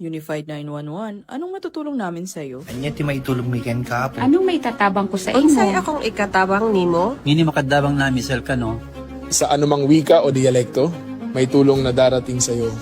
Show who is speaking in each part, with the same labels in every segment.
Speaker 1: Unified 911, anong matutulong namin sa'yo?
Speaker 2: Anya ti maitulog mi ken kapo.
Speaker 3: Anong may tatabang ko sa
Speaker 4: Unsay
Speaker 3: imo?
Speaker 4: akong ikatabang nimo?
Speaker 5: Ngini makadabang na misel ka no.
Speaker 6: Sa anumang wika o dialekto, may tulong na darating sa iyo.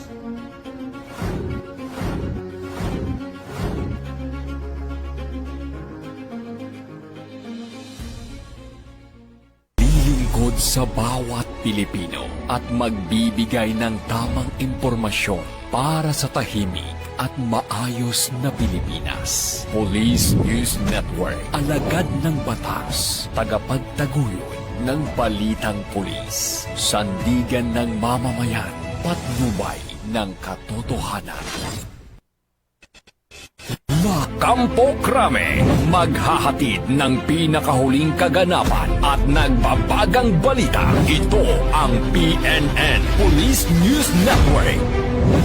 Speaker 7: Lilingkod sa bawat Pilipino at magbibigay ng tamang impormasyon para sa tahimik at maayos na Pilipinas. Police News Network, alagad ng batas, tagapagtaguyod ng balitang pulis, sandigan ng mamamayan, patnubay ng katotohanan. Kampo Krame, maghahatid ng pinakahuling kaganapan at nagbabagang balita. Ito ang PNN Police News Network.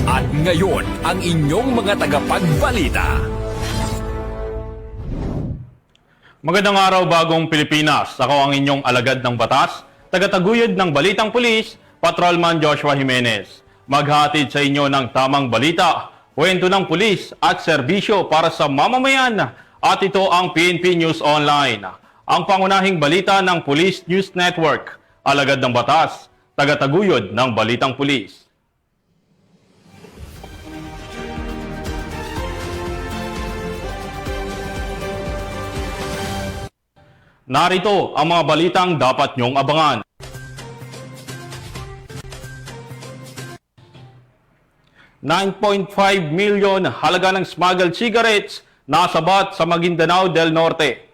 Speaker 7: At ngayon, ang inyong mga tagapagbalita.
Speaker 8: Magandang araw, bagong Pilipinas. Ako ang inyong alagad ng batas, tagataguyod ng Balitang Pulis, Patrolman Joshua Jimenez. Maghahatid sa inyo ng tamang balita, kwento ng pulis at serbisyo para sa mamamayan. At ito ang PNP News Online, ang pangunahing balita ng Police News Network, alagad ng batas, tagataguyod ng Balitang Pulis. Narito ang mga balitang dapat nyong abangan. $9.5 million halaga ng smuggled cigarettes nasabat sa Maguindanao del Norte.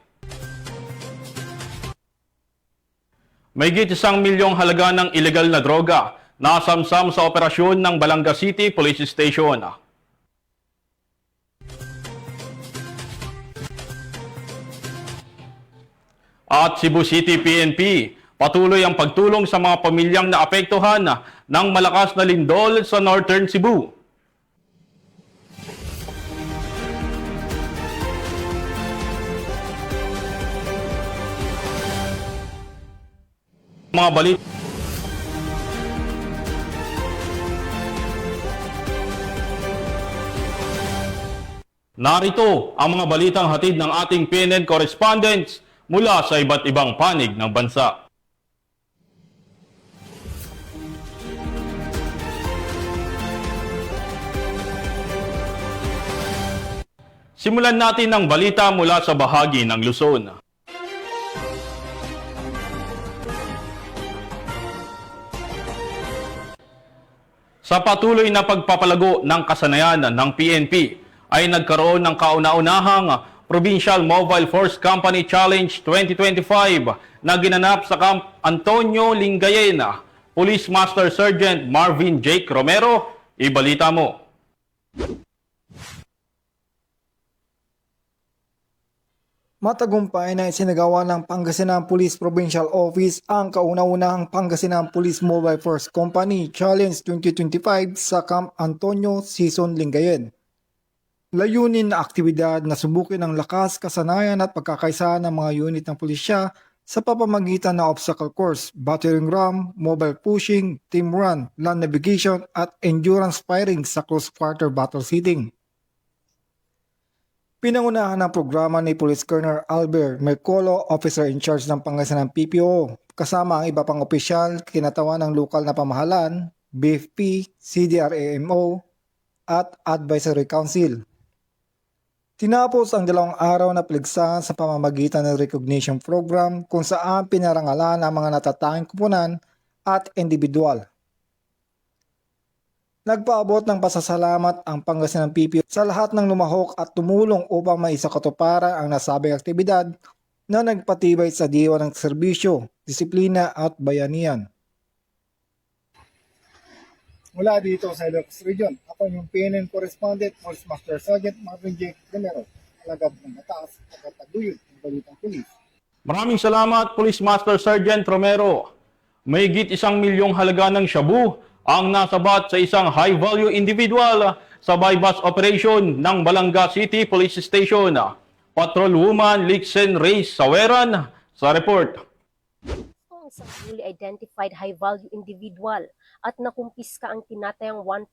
Speaker 8: Mahigit 1 milyong halaga ng ilegal na droga nasamsam sa operasyon ng Balanga City Police Station. At Cebu City PNP, patuloy ang pagtulong sa mga pamilyang naapektuhan ng malakas na lindol sa Northern Cebu. Mga balita. Narito ang mga balitang hatid ng ating PNN correspondents mula sa iba't ibang panig ng bansa. Simulan natin ang balita mula sa bahagi ng Luzon. Sa patuloy na pagpapalago ng kasanayan ng PNP ay nagkaroon ng kauna-unahang Provincial Mobile Force Company Challenge 2025 na ginanap sa Camp Antonio Lingayen. Police Master Sergeant Marvin Jake Romero, ibalita mo.
Speaker 9: Matagumpay na isinagawa ng Pangasinan Police Provincial Office ang kauna-unahang Pangasinan Police Mobile Force Company Challenge 2025 sa Camp Antonio, Season Lingayen. Layunin na aktibidad na subukin ang lakas, kasanayan at pagkakaisa ng mga unit ng pulisya sa pamamagitan ng obstacle course, battering ram, mobile pushing, team run, land navigation at endurance firing sa close quarter battle seating. Pinangunahan ng programa ni Police Colonel Albert Mercolo, officer in charge ng Pangasinan PPO, kasama ang iba pang opisyal, kinatawan ng lokal na pamahalaan, BFP, CDRAMO, at Advisory Council. Tinapos ang 2 araw na paligsahan sa pamamagitan ng recognition program kung saan pinarangalan ang mga natatanging kupunan at individual. Nagpaabot ng pasasalamat ang Pangasinan PPO sa lahat ng lumahok at tumulong upang maisakatuparan ang nasabing aktibidad na nagpatibay sa diwa ng serbisyo, disiplina at bayanihan. Mula dito sa Ilocos Region, ako yung PNN Correspondent, Police Master Sergeant Marvin J. Romero, alagad ng batas at kataguyod ng Balitang Pulis.
Speaker 8: Maraming salamat, Police Master Sergeant Romero. Mahigit 1 milyong halaga ng shabu ang nasabat sa isang high-value individual sa bypass operation ng Balanga City Police Station. Patrolwoman Lixen Reyes Saweran sa report.
Speaker 3: isang newly identified high-value individual at nakumpiska ang tinatayang 1.6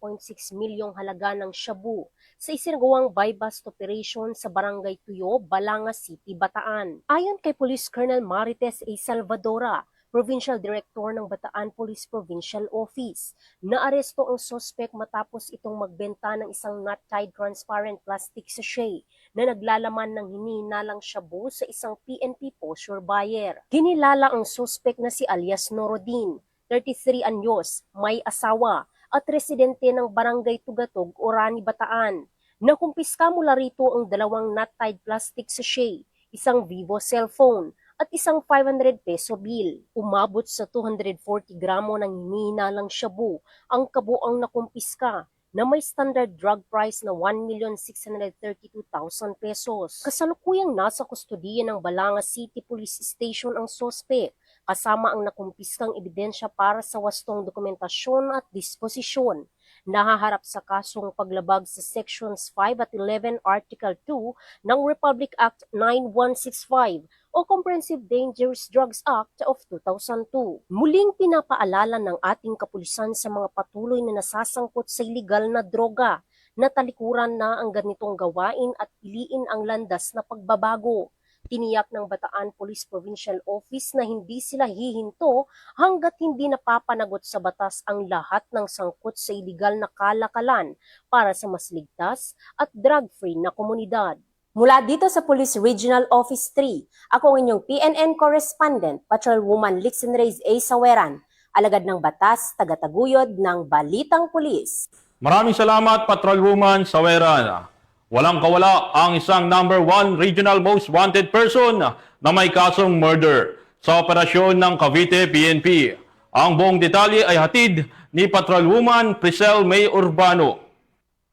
Speaker 3: milyong halaga ng shabu sa isinagawang buy-bust operation sa Barangay Tuyo, Balanga City, Bataan. Ayon kay Police Colonel Marites A. Salvadora, Provincial Director ng Bataan Police Provincial Office, naaresto ang suspect matapos itong magbenta ng isang not-tied transparent plastic sachet na naglalaman ng hinihinalang shabu sa isang PNP posture buyer. Kinilala ang suspect na si alias Norodin, 33 anyos, may asawa, at residente ng Barangay Tugatog, Orani, Bataan. Nakumpiska mula rito ang dalawang not-tied plastic sachet, isang Vivo cellphone, at isang 500 peso bill. Umabot sa 240 gramo ng hinihinalang shabu ang kabuang nakumpiska na may standard drug price na 1,632,000 pesos. Kasalukuyang nasa kustodiya ng Balanga City Police Station ang suspect, kasama ang nakumpiskang ebidensya para sa wastong dokumentasyon at disposisyon. Nahaharap sa kasong paglabag sa Sections 5 at 11 Article 2 ng Republic Act 9165 o Comprehensive Dangerous Drugs Act of 2002. Muling pinapaalala ng ating kapulisan sa mga patuloy na nasasangkot sa iligal na droga na talikuran na ang ganitong gawain at piliin ang landas na pagbabago. Tiniyak ng Bataan Police Provincial Office na hindi sila hihinto hanggat hindi napapanagot sa batas ang lahat ng sangkot sa iligal na kalakalan para sa mas ligtas at drug-free na komunidad. Mula dito sa Police Regional Office 3, ako ang inyong PNN Correspondent, Patrolwoman Lixen Reyes A. Saweran, alagad ng batas, tagataguyod ng Balitang Pulis.
Speaker 8: Maraming salamat, Patrolwoman Saweran. Walang kawala ang isang number 1 regional most wanted person na may kasong murder sa operasyon ng Cavite PNP. Ang buong detalye ay hatid ni Patrolwoman Priscel May Urbano.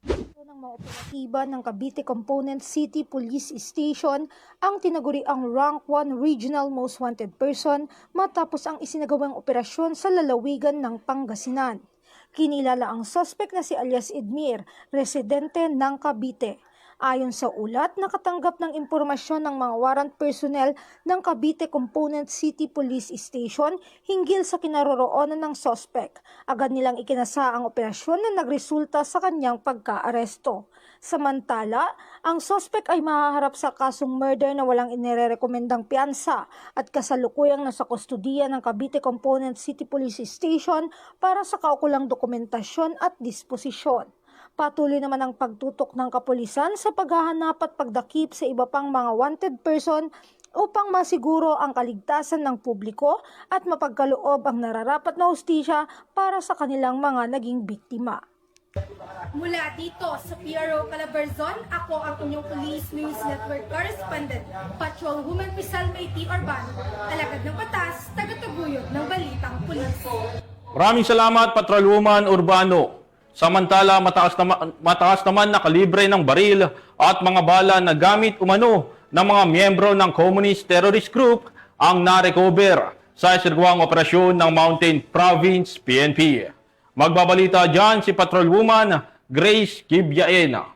Speaker 4: Ng mga operatiba ng Cavite Component City Police Station ang tinaguriang Rank 1 Regional Most Wanted Person matapos ang isinagawang operasyon sa lalawigan ng Pangasinan. Kinilala ang suspect na si alias Edmir, residente ng Cavite. Ayon sa ulat, nakatanggap ng impormasyon ng mga warrant personnel ng Cavite Component City Police Station hinggil sa kinaroroonan ng suspect. Agad nilang ikinasa ang operasyon na nagresulta sa kanyang pagkaaresto. Samantala, ang suspect ay mahaharap sa kasong murder na walang inirerekomendang piyansa at kasalukuyang nasa kustodiya ng Cavite Component City Police Station para sa kaukulang dokumentasyon at disposisyon. Patuloy naman ang pagtutok ng kapulisan sa paghahanap at pagdakip sa iba pang mga wanted person upang masiguro ang kaligtasan ng publiko at mapagkaloob ang nararapat na hustisya para sa kanilang mga naging biktima.
Speaker 10: Mula dito sa PRO Calabarzon, ako ang inyong Police News Network Correspondent, Patrolwoman Priscel May Urbano, alagad ng batas, tagataguyod ng Balitang Pulis.
Speaker 8: Maraming salamat, Patrolwoman Urbano. Samantala, mataas naman na kalibre ng baril at mga bala na gamit umano ng mga miyembro ng Communist Terrorist Group ang narecover sa isinagawang operasyon ng Mountain Province PNP. Magbabalita dyan si Patrolwoman Grace Kibyaena.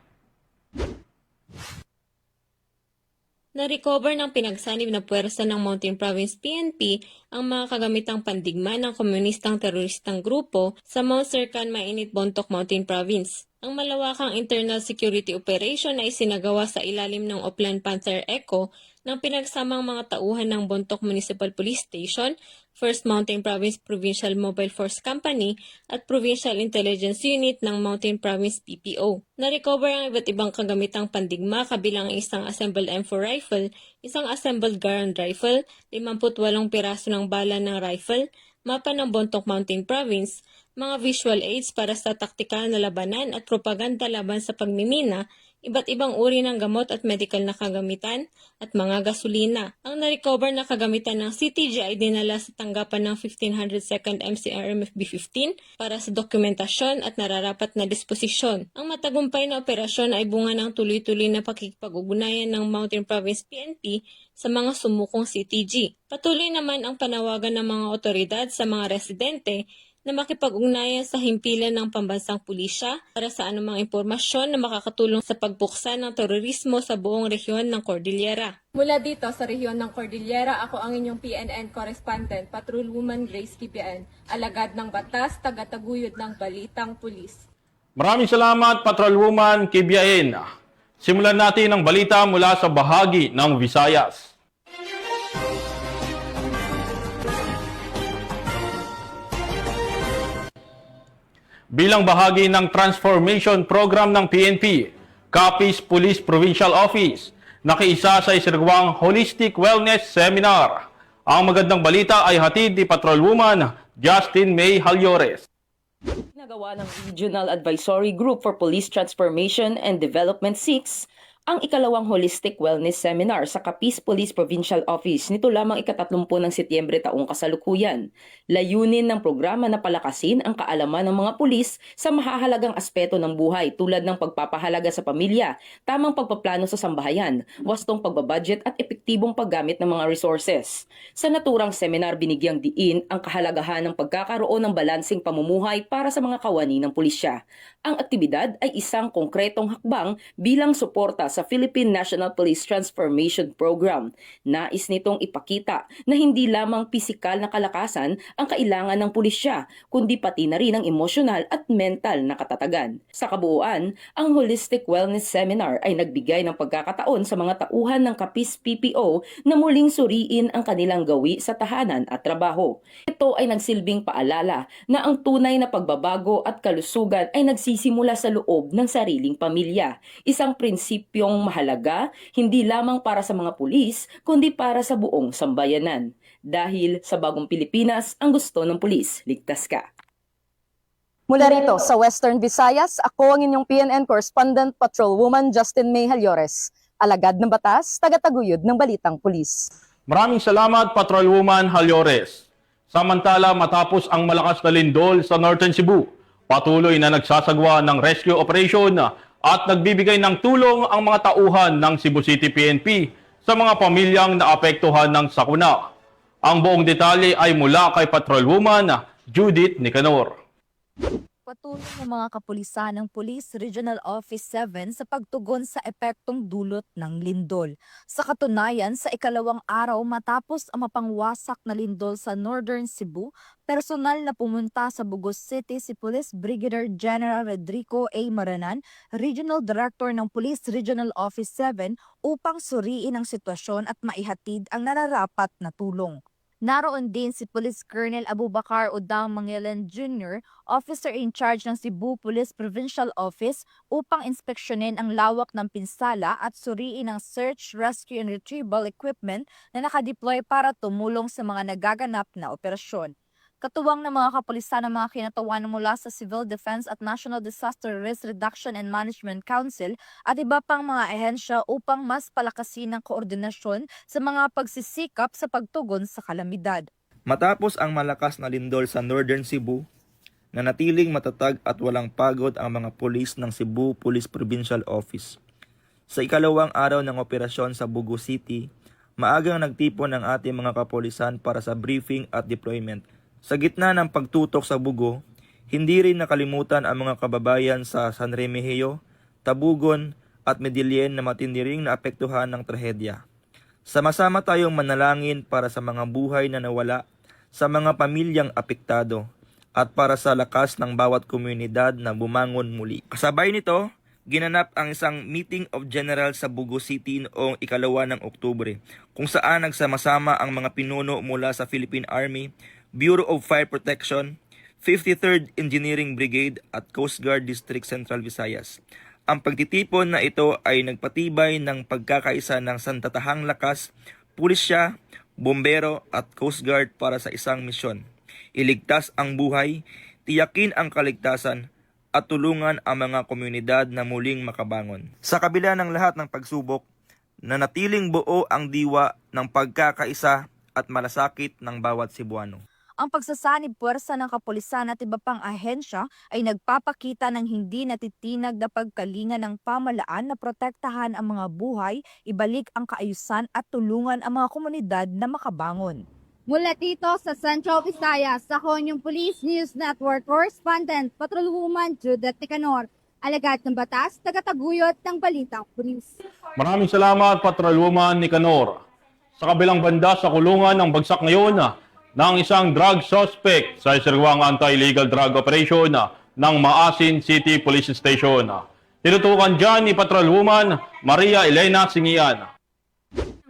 Speaker 11: Na-recover ng pinagsanib na puwersa ng Mountain Province PNP ang mga kagamitang pandigma ng komunistang teroristang grupo sa Mount Serkan Mainit Bontoc Mountain Province. Ang malawakang internal security operation ay sinagawa sa ilalim ng Oplan Panther Echo ng pinagsamang mga tauhan ng Bontoc Municipal Police Station, 1st Mountain Province Provincial Mobile Force Company at Provincial Intelligence Unit ng Mountain Province PPO. Na-recover ang iba't ibang kagamitang pandigma kabilang ang isang assembled M4 rifle, isang assembled Garand rifle, 58 piraso ng bala ng rifle, mapa ng Bontoc Mountain Province, mga visual aids para sa taktikal na labanan at propaganda laban sa pagmimina, iba't ibang uri ng gamot at medical na kagamitan, at mga gasolina. Ang na-recover na kagamitan ng CTG ay dinala sa tanggapan ng 1500 2nd MCRMF B15 para sa dokumentasyon at nararapat na disposisyon. Ang matagumpay na operasyon ay bunga ng tuloy-tuloy na pakikipag-ugnayan ng Mountain Province PNP sa mga sumukong CTG. Patuloy naman ang panawagan ng mga otoridad sa mga residente na makipag-ugnayan sa himpilan ng pambansang pulisya para sa anumang impormasyon na makakatulong sa pagbuksan ng terorismo sa buong rehiyon ng Cordillera. Mula dito sa rehiyon ng Cordillera, ako ang inyong PNN correspondent, Patrolwoman Grace Kibian, alagad ng batas, tagataguyod ng balitang pulis.
Speaker 8: Maraming salamat, Patrolwoman Kibiain. Simulan natin ang balita mula sa bahagi ng Visayas. Bilang bahagi ng transformation program ng PNP, Capiz Police Provincial Office, nakiisa sa isinagawang Holistic Wellness Seminar. Ang magandang balita ay hatid ni Patrolwoman Justin May Halyores.
Speaker 1: Nagawa ng Regional Advisory Group for Police Transformation and Development 6 ang ikalawang Holistic Wellness Seminar sa Capiz Police Provincial Office nito lamang ika-30 ng Setyembre taong kasalukuyan. Layunin ng programa na palakasin ang kaalaman ng mga pulis sa mahahalagang aspeto ng buhay tulad ng pagpapahalaga sa pamilya, tamang pagpaplano sa sambahayan, wastong pagbabudget at epektibong paggamit ng mga resources. Sa naturang seminar, binigyang diin ang kahalagahan ng pagkakaroon ng balansing pamumuhay para sa mga kawani ng pulisya. Ang aktibidad ay isang konkretong hakbang bilang suporta sa Philippine National Police Transformation Program. Nais nitong ipakita na hindi lamang pisikal na kalakasan ang kailangan ng pulisya, kundi pati na rin ang emosyonal at mental na katatagan. Sa kabuuan, ang Holistic Wellness Seminar ay nagbigay ng pagkakataon sa mga tauhan ng Capiz PPO na muling suriin ang kanilang gawi sa tahanan at trabaho. Ito ay nagsilbing paalala na ang tunay na pagbabago at kalusugan ay nagsisimula sa loob ng sariling pamilya. Isang prinsipyong mahalaga hindi lamang para sa mga pulis kundi para sa buong sambayanan. Dahil sa bagong Pilipinas, ang gusto ng pulis, ligtas ka.
Speaker 12: Mula rito sa Western Visayas, ako ang inyong PNN correspondent, Patrolwoman Justin May Halyores. Alagad ng batas, tagataguyod ng balitang pulis.
Speaker 8: Maraming salamat, Patrolwoman Halyores. Samantala, matapos ang malakas na lindol sa Northern Cebu, patuloy na nagsasagawa ng rescue operation at nagbibigay ng tulong ang mga tauhan ng Cebu City PNP sa mga pamilyang naapektuhan ng sakuna. Ang buong detalye ay mula kay Patrolwoman Judith Nicanor.
Speaker 13: Patuloy ng mga kapulisan ng Police Regional Office 7 sa pagtugon sa epektong dulot ng lindol. Sa katunayan, sa ikalawang araw matapos ang mapangwasak na lindol sa Northern Cebu, personal na pumunta sa Bugos City si Police Brigadier General Rodrigo A. Maranan, Regional Director ng Police Regional Office 7 upang suriin ang sitwasyon at maihatid ang nararapat na tulong. Naroon din si Police Colonel Abubakar Udang Mangilan Jr., Officer in Charge ng Cebu Police Provincial Office upang inspeksyonin ang lawak ng pinsala at suriin ang search, rescue and retrieval equipment na nakadeploy para tumulong sa mga nagaganap na operasyon. Katuwang ng mga kapulisan ng mga kinatawan mula sa Civil Defense at National Disaster Risk Reduction and Management Council at iba pang mga ahensya upang mas palakasin ang koordinasyon sa mga pagsisikap sa pagtugon sa kalamidad.
Speaker 14: Matapos ang malakas na lindol sa Northern Cebu, nanatiling matatag at walang pagod ang mga pulis ng Cebu Police Provincial Office. Sa ikalawang araw ng operasyon sa Bugos City, maagang nagtipon ang ating mga kapulisan para sa briefing at deployment. Sa gitna ng pagtutok sa Bugo, hindi rin nakalimutan ang mga kababayan sa San Remigio, Tabugon at Medellin na matindi ring naapektuhan ng trahedya. Sama-sama tayong manalangin para sa mga buhay na nawala, sa mga pamilyang apektado, at para sa lakas ng bawat komunidad na bumangon muli. Kasabay nito, ginanap ang isang meeting of general sa Bugos City noong 2 ng Oktubre, kung saan nagsama-sama ang mga pinuno mula sa Philippine Army, Bureau of Fire Protection, 53rd Engineering Brigade at Coast Guard District Central Visayas. Ang pagtitipon na ito ay nagpatibay ng pagkakaisa ng santatahang lakas, pulisya, bombero at Coast Guard para sa isang misyon. Iligtas ang buhay, tiyakin ang kaligtasan at tulungan ang mga komunidad na muling makabangon. Sa kabila ng lahat ng pagsubok, nanatiling buo ang diwa ng pagkakaisa at malasakit ng bawat Cebuano.
Speaker 13: Ang pagsasanib puwersa ng kapulisan at iba pang ahensya ay nagpapakita ng hindi natitinag na pagkalinga ng pamalaan na protektahan ang mga buhay, ibalik ang kaayusan at tulungan ang mga komunidad na makabangon.
Speaker 10: Mula dito sa Central Visayas, ako yung Police News Network Correspondent, Patrolwoman Judith Nicanor, alagad ng batas, tagataguyod ng Balitang Pulis.
Speaker 8: Maraming salamat, Patrolwoman Nicanor. Sa kabilang banda sa kulungan ng bagsak ngayon ng isang drug suspect sa isirwang anti-illegal drug operation ng Maasin City Police Station. Tinutukan dyan ni Patrolwoman Maria Elena Singian.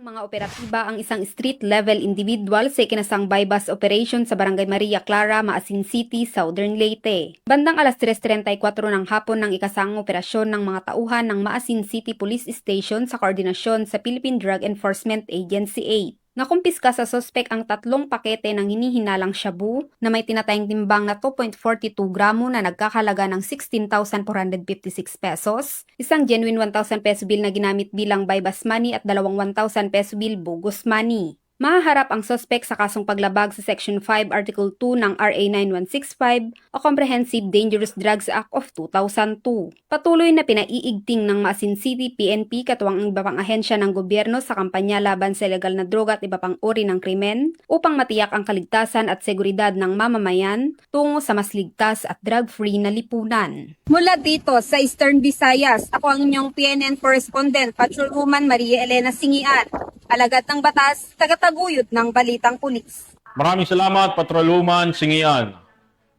Speaker 10: Mga operatiba ang isang street-level individual sa ikinasang bypass operation sa Barangay Maria Clara, Maasin City, Southern Leyte. Bandang alas 3:34 ng hapon ng ikasang operasyon ng mga tauhan ng Maasin City Police Station sa koordinasyon sa Philippine Drug Enforcement Agency 8. Nakumpiska sa sospek ang 3 pakete ng hinihinalang shabu na may tinatayang timbang na 2.42 gramo na nagkakalaga ng 16,456 pesos, isang genuine 1,000 peso bill na ginamit bilang bypass money at 2 1,000 peso bill bogus money. Mahaharap ang sospek sa kasong paglabag sa Section 5 Article 2 ng RA 9165 o Comprehensive Dangerous Drugs Act of 2002. Patuloy na pinaiigting ng Maasin City PNP katuwang ang iba pang ahensya ng gobyerno sa kampanya laban sa ilegal na droga at iba pang uri ng krimen upang matiyak ang kaligtasan at seguridad ng mamamayan tungo sa mas ligtas at drug-free na lipunan. Mula dito sa Eastern Visayas, ako ang inyong PNN Correspondent, Patrolwoman Maria Elena Singian, alagad ng batas, tagataguyod ng Balitang Pulis.
Speaker 8: Maraming salamat, Patrolwoman Singian.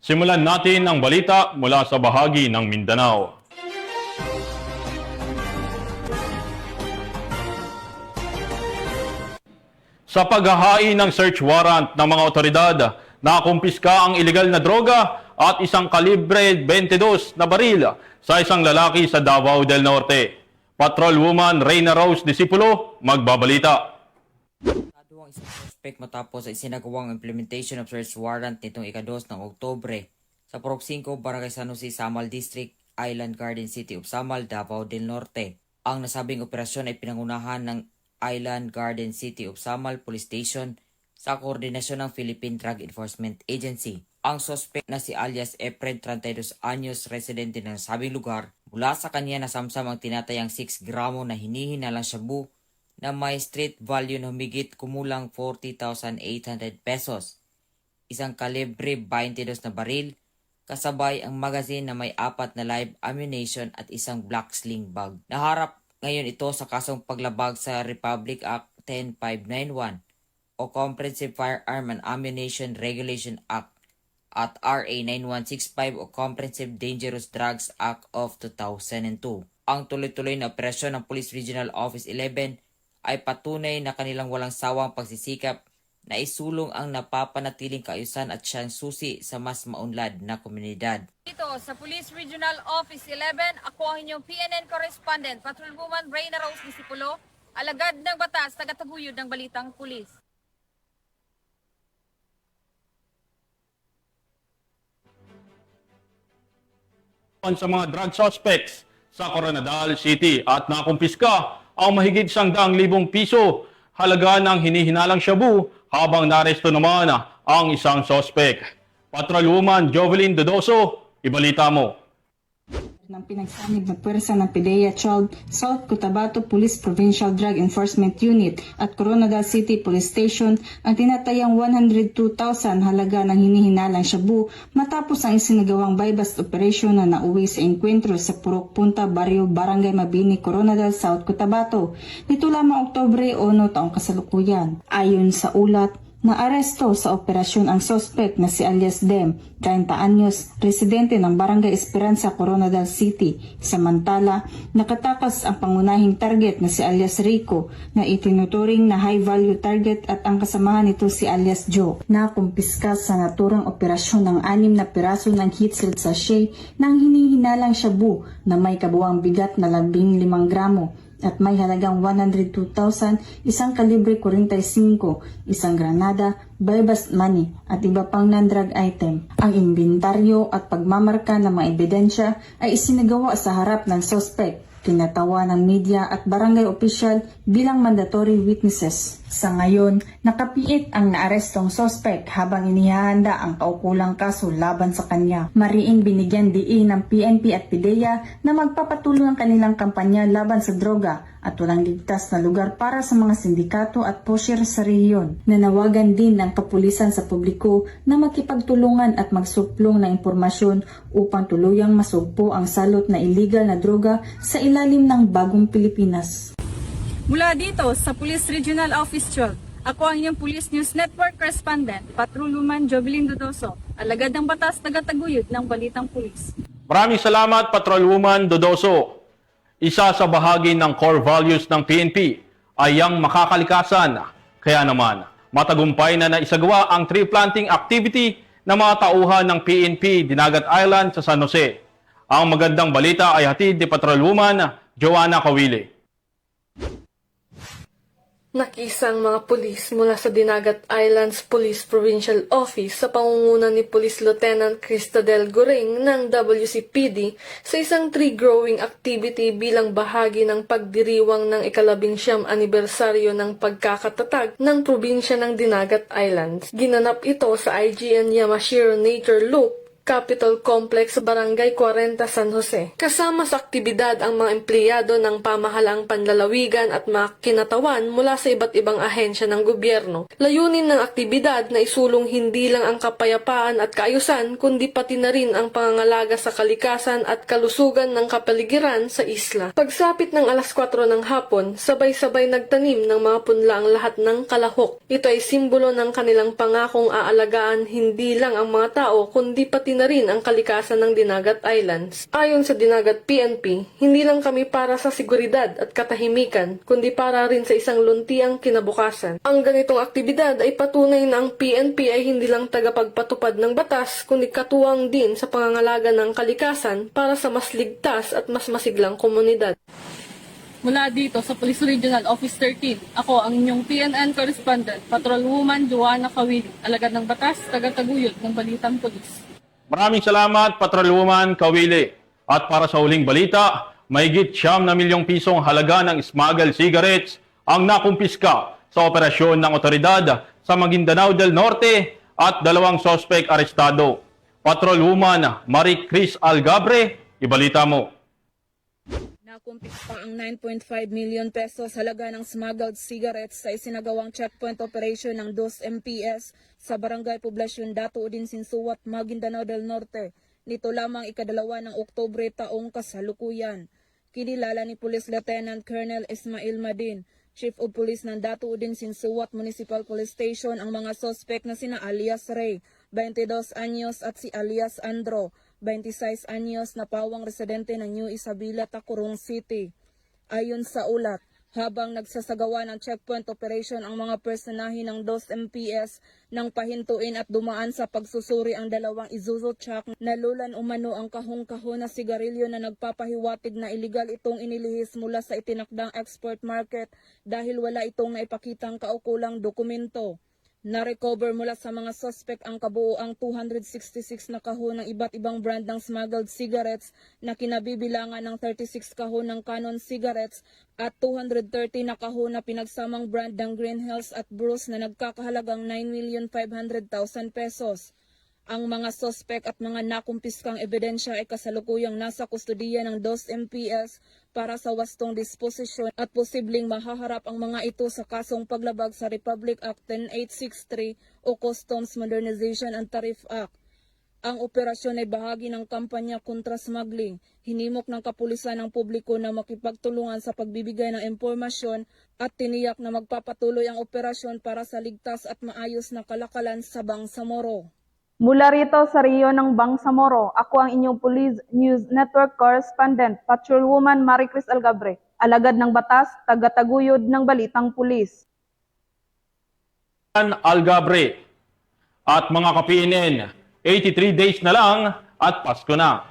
Speaker 8: Simulan natin ang balita mula sa bahagi ng Mindanao. Sa paghahain ng search warrant ng mga otoridad, nakumpiska ang ilegal na droga at isang kalibre 22 na baril sa isang lalaki sa Davao del Norte. Patrolwoman Reyna Rose Disipulo, magbabalita.
Speaker 15: Ang isang suspect matapos ay sinagawang implementation of search warrant nitong ika-2 ng Oktubre sa Purok 5, Barangay San Jose, Samal District, Island Garden City of Samal, Davao del Norte. Ang nasabing operasyon ay pinangunahan ng Island Garden City of Samal Police Station sa koordinasyon ng Philippine Drug Enforcement Agency. Ang suspect na si alias Efren, 32 anyos, residente ng nasabing lugar, mula sa kanya nasamsam ang tinatayang 6 gramo na hinihinalang shabu na may street value na humigit kumulang 40,800 pesos. Isang kalibre 22 na baril, kasabay ang magazine na may 4 na live ammunition at isang black sling bag. Naharap ngayon ito sa kasong paglabag sa Republic Act 10591 o Comprehensive Firearm and Ammunition Regulation Act at RA 9165 o Comprehensive Dangerous Drugs Act of 2002. Ang tuloy-tuloy na operasyon ng Police Regional Office 11 ay patunay na kanilang walang sawang pagsisikap na isulong ang napapanatiling kaayusan at siyang susi sa mas maunlad na komunidad.
Speaker 10: Dito sa Police Regional Office 11, ako ang inyong PNN Correspondent, Patrolwoman Reyna Rose Disipulo, alagad ng batas, tagataguyod ng Balitang Pulis.
Speaker 8: Sa mga drug suspects sa Coronadal City at nakumpiska ang mahigit 100,000 piso halaga ng hinihinalang shabu habang naresto naman ang isang suspect. Patrolwoman Jovelyn Dodoso, ibalita mo.
Speaker 16: Ng pinagsanib na pwersa ng PDEA Child, South Cotabato Police Provincial Drug Enforcement Unit at Coronadal City Police Station ang tinatayang 102,000 halaga ng hinihinalang shabu matapos ang isinagawang bypass operation na nauwi sa enkwentro sa Purok Punta Barrio, Barangay Mabini, Coronadal, South Cotabato. Nito lamang Oktubre 1 taong kasalukuyan. Ayon sa ulat, naaresto sa operasyon ang suspect na si alias Dem, 30 anyos, residente ng Barangay Esperanza, Coronadal City. Samantala, nakatakas ang pangunahing target na si alias Rico na itinuturing na high-value target at ang kasamahan nito si alias Joe. Nakumpiska sa naturang operasyon ng 6 na piraso ng heat-sealed sachet ng hinihinalang shabu na may kabuwang bigat na 15 gramo at may halagang 102,000, isang kalibre 45, isang granada, bypass money at iba pang non-drug item. Ang inventaryo at pagmamarka ng mga ebidensya ay isinagawa sa harap ng suspect, kinatawa ng media at barangay official bilang mandatory witnesses. Sa ngayon, nakapiit ang naarestong suspect habang inihahanda ang kaukulang kaso laban sa kanya. Mariing binigyan diin ng PNP at PDEA na magpapatuloy ang kanilang kampanya laban sa droga at walang ligtas na lugar para sa mga sindikato at posher sa rehiyon. Nanawagan din ng kapulisan sa publiko na makipagtulungan at magsuplong ng impormasyon upang tuluyang masugpo ang salot na illegal na droga sa ilalim ng bagong Pilipinas.
Speaker 17: Mula dito sa Police Regional Office 12, ako ang inyong Police News Network Correspondent, Patrolwoman Jovelyn Dodoso, alagad ng batas, tagataguyod ng Balitang Pulis.
Speaker 8: Maraming salamat, Patrolwoman Dodoso. Isa sa bahagi ng core values ng PNP ay ang makakalikasan. Kaya naman, matagumpay na naisagawa ang tree planting activity ng mga tauhan ng PNP Dinagat Island sa San Jose. Ang magandang balita ay hatid ni Patrolwoman Joanna Kawili.
Speaker 18: Nakisang mga pulis mula sa Dinagat Islands Police Provincial Office sa pangunguna ni Police Lieutenant Cristadel Goring ng WCPD sa isang tree growing activity bilang bahagi ng pagdiriwang ng ika-19 anibersaryo ng pagkakatatag ng probinsya ng Dinagat Islands. Ginanap ito sa IGN Yamashiro Nature Loop, Capitol Complex sa Barangay 40 San Jose. Kasama sa aktibidad ang mga empleyado ng pamahalaang panlalawigan at mga kinatawan mula sa iba't ibang ahensya ng gobyerno. Layunin ng aktibidad na isulong hindi lang ang kapayapaan at kaayusan kundi pati na rin ang pangangalaga sa kalikasan at kalusugan ng kapaligiran sa isla. Pagsapit ng alas 4 ng hapon, sabay-sabay nagtanim ng mga punla ang lahat ng kalahok. Ito ay simbolo ng kanilang pangakong aalagaan hindi lang ang mga tao kundi pati na rin ang kalikasan ng Dinagat Islands. Ayon sa Dinagat PNP, hindi lang kami para sa seguridad at katahimikan, kundi para rin sa isang luntiang kinabukasan. Ang ganitong aktibidad ay patunay na ang PNP ay hindi lang tagapagpatupad ng batas, kundi katuwang din sa pangangalaga ng kalikasan para sa mas ligtas at mas masiglang komunidad.
Speaker 17: Mula dito sa Police Regional Office 13, ako ang inyong PNN Correspondent, Patrolwoman Joanna Kawili, alagad ng batas, tagataguyod ng Balitang Pulis.
Speaker 8: Maraming salamat, Patrolwoman Kawili. At para sa huling balita, mahigit 9 milyong pisong halaga ng smuggled cigarettes ang nakumpiska sa operasyon ng otoridad sa Maguindanao del Norte at 2 sospek arestado. Patrolwoman Marie Chris Algabre, ibalita mo.
Speaker 17: Nakumpiska ang 9.5 million pesos halaga ng smuggled cigarettes sa isinagawang checkpoint operation ng 2 MPS sa Barangay Poblasyon Dato Udin Sinsuat, Maguindanao del Norte. Nito lamang ika-2 ng Oktubre taong kasalukuyan. Kinilala ni Police Lieutenant Colonel Ismail Madin, Chief of Police ng Dato Udin Sinsuat Municipal Police Station ang mga sospek na sina alias Ray, 22 anyos at si alias Andro, 26 anyos na pawang residente ng New Isabela, Tacurong City. Ayon sa ulat, habang nagsasagawa ng checkpoint operation ang mga personahe ng 2 MPS nang pahintuin at dumaan sa pagsusuri ang 2 Isuzu truck na lulan umano ang kahong-kahon na sigarilyo na nagpapahiwatig na iligal itong inilihis mula sa itinakdang export market dahil wala itong naipakitang kaukulang dokumento. Na-recover mula sa mga suspect ang kabuoang 266 na kahon ng iba't ibang brand ng smuggled cigarettes na kinabibilangan ng 36 kahon ng Canon cigarettes at 230 na kahon na pinagsamang brand ng Green Hills at Bruce na nagkakahalagang 9,500,000 pesos. Ang mga sospek at mga nakumpiskang ebidensya ay kasalukuyang nasa kustudiya ng 2 MPS para sa wastong disposisyon at posibleng mahaharap ang mga ito sa kasong paglabag sa Republic Act 10863 o Customs Modernization and Tariff Act. Ang operasyon ay bahagi ng kampanya kontra smuggling. Hinimok ng kapulisan ng publiko na makipagtulungan sa pagbibigay ng impormasyon at tiniyak na magpapatuloy ang operasyon para sa ligtas at maayos na kalakalan sa Bangsamoro.
Speaker 19: Mula rito sa Rio ng Bangsamoro, ako ang inyong Police News Network Correspondent, Patrolwoman Marie Chris Algabre, alagad ng batas, tagataguyod ng Balitang Pulis.
Speaker 8: Algabre at mga ka-PNN, 83 days na lang at Pasko na.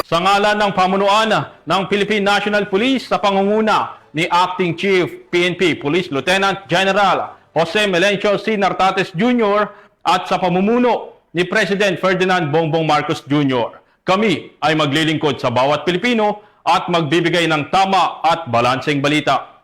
Speaker 8: Sa ngalan ng pamunuan ng Philippine National Police sa pangunguna ni Acting Chief PNP Police Lieutenant General Jose Melencio C. Nartates Jr. at sa pamumuno ni President Ferdinand Bongbong Marcos Jr., kami ay maglilingkod sa bawat Pilipino at magbibigay ng tama at balanseng balita.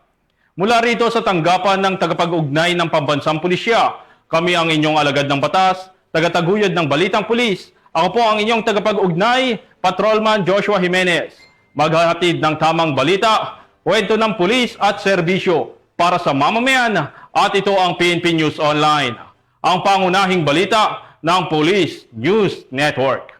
Speaker 8: Mula rito sa tanggapan ng tagapag-ugnay ng Pambansang Pulisya, kami ang inyong alagad ng batas, tagataguyod ng Balitang Pulis. Ako po ang inyong tagapag-ugnay, Patrolman Joshua Jimenez. Maghahatid ng tamang balita, kwento ng pulis at serbisyo para sa mamamayan at ito ang PNP News Online, ang pangunahing balita ng Police News Network.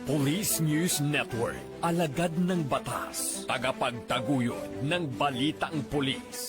Speaker 7: Police News Network, alagad ng batas, tagapagtaguyod ng balitang pulis.